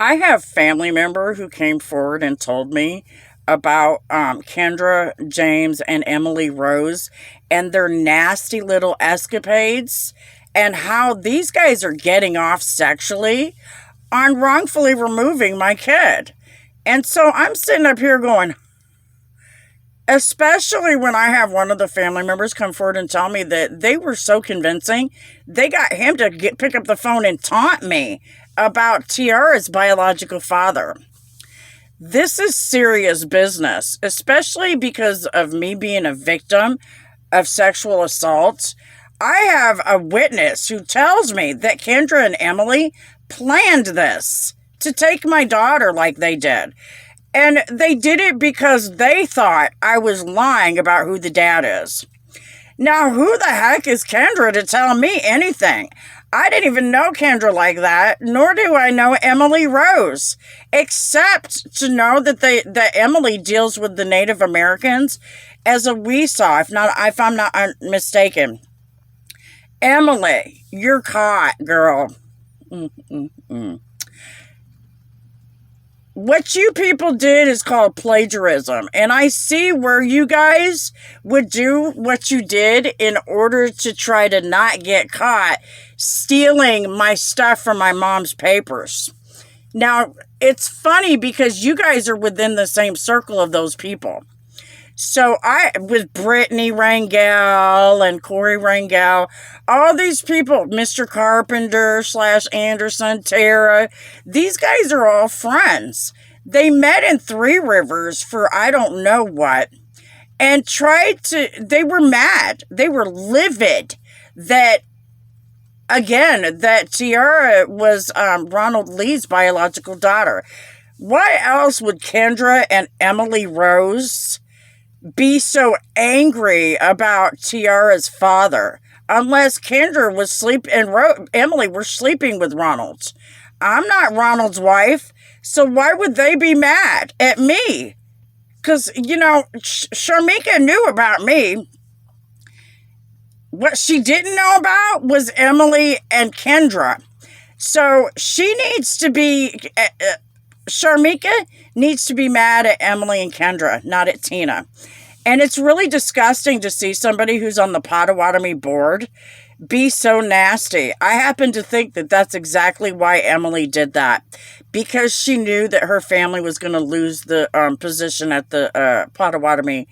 I have family member who came forward and told me about Kendra, James, and Emily Rose and their nasty little escapades and how these guys are getting off sexually on wrongfully removing my kid. And so I'm sitting up here going, especially when I have one of the family members come forward and tell me that they were so convincing, they got him to pick up the phone and taunt me about Tiara's biological father. This is serious business, especially because of me being a victim of sexual assault. I have a witness who tells me that Kendra and Emily planned this to take my daughter like they did. And they did it because they thought I was lying about who the dad is. Now, who the heck is Kendra to tell me anything? I didn't even know Kendra like that, nor do I know Emily Rose, except to know that Emily deals with the Native Americans as a weesaw, if I'm not mistaken. Emily, you're caught, girl. What you people did is called plagiarism, and I see where you guys would do what you did in order to try to not get caught stealing my stuff from my mom's papers. Now, it's funny because you guys are within the same circle of those people. So with Brittany Rangel and Corey Rangel, all these people, Mr. Carpenter -- Anderson, Tara, these guys are all friends. They met in Three Rivers for I don't know what, and they were mad. They were livid that Tiara was Ronald Lee's biological daughter. Why else would Kendra and Emily Rose be so angry about Tiara's father, unless Kendra was Emily were sleeping with Ronald? I'm not Ronald's wife, so why would they be mad at me? Because, Sharmika knew about me. What she didn't know about was Emily and Kendra. So Sharmika needs to be mad at Emily and Kendra, not at Tina. And it's really disgusting to see somebody who's on the Potawatomi board be so nasty. I happen to think that that's exactly why Emily did that, because she knew that her family was going to lose the position at the Potawatomi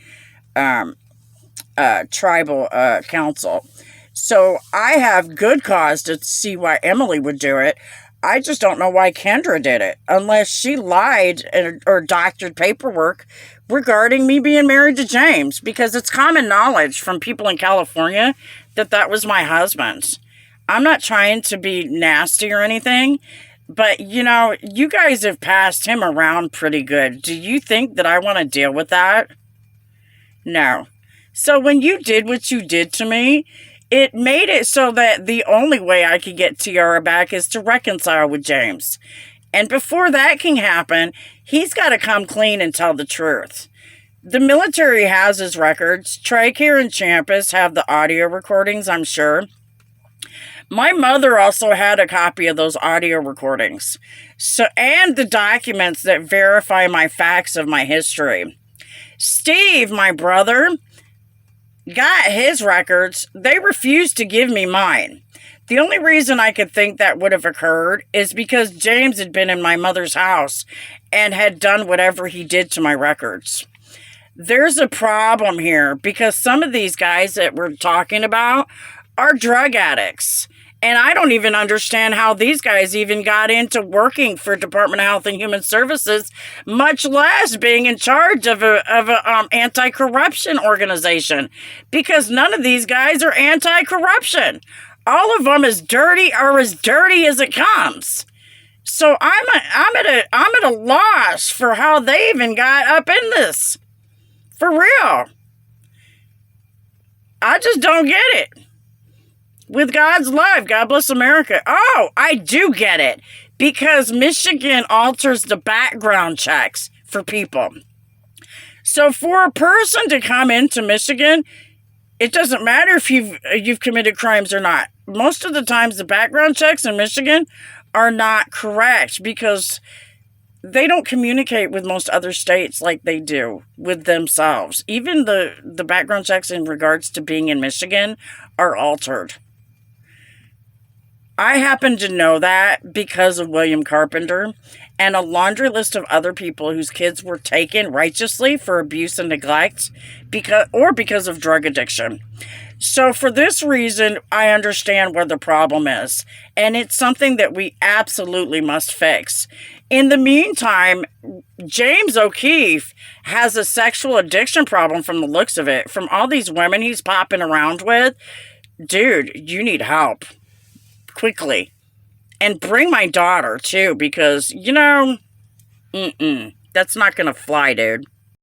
tribal council. So I have good cause to see why Emily would do it. I just don't know why Kendra did it, unless she lied or doctored paperwork regarding me being married to James, because it's common knowledge from people in California that was my husband. I'm not trying to be nasty or anything, but, you guys have passed him around pretty good. Do you think that I want to deal with that? No. So when you did what you did to me, it made it so that the only way I could get Tiara back is to reconcile with James. And before that can happen, he's got to come clean and tell the truth. The military has his records. TRICARE and Champus have the audio recordings, I'm sure. My mother also had a copy of those audio recordings. And the documents that verify my facts of my history. Steve, my brother, got his records. They refused to give me mine. The only reason I could think that would have occurred is because James had been in my mother's house and had done whatever he did to my records. There's a problem here because some of these guys that we're talking about are drug addicts. And I don't even understand how these guys even got into working for Department of Health and Human Services, much less being in charge of a anti-corruption organization, because none of these guys are anti-corruption. All of them is dirty or as dirty as it comes. So I'm at a loss for how they even got up in this. For real. I just don't get it. With God's love, God bless America. Oh, I do get it. Because Michigan alters the background checks for people. So for a person to come into Michigan, it doesn't matter if you've committed crimes or not. Most of the times, the background checks in Michigan are not correct because they don't communicate with most other states like they do with themselves. Even the background checks in regards to being in Michigan are altered. I happen to know that because of William Carpenter and a laundry list of other people whose kids were taken righteously for abuse and neglect because of drug addiction. So for this reason, I understand where the problem is, and it's something that we absolutely must fix. In the meantime, James O'Keefe has a sexual addiction problem from the looks of it. From all these women he's popping around with, dude, you need help. Quickly. And bring my daughter, too, because, that's not going to fly, dude.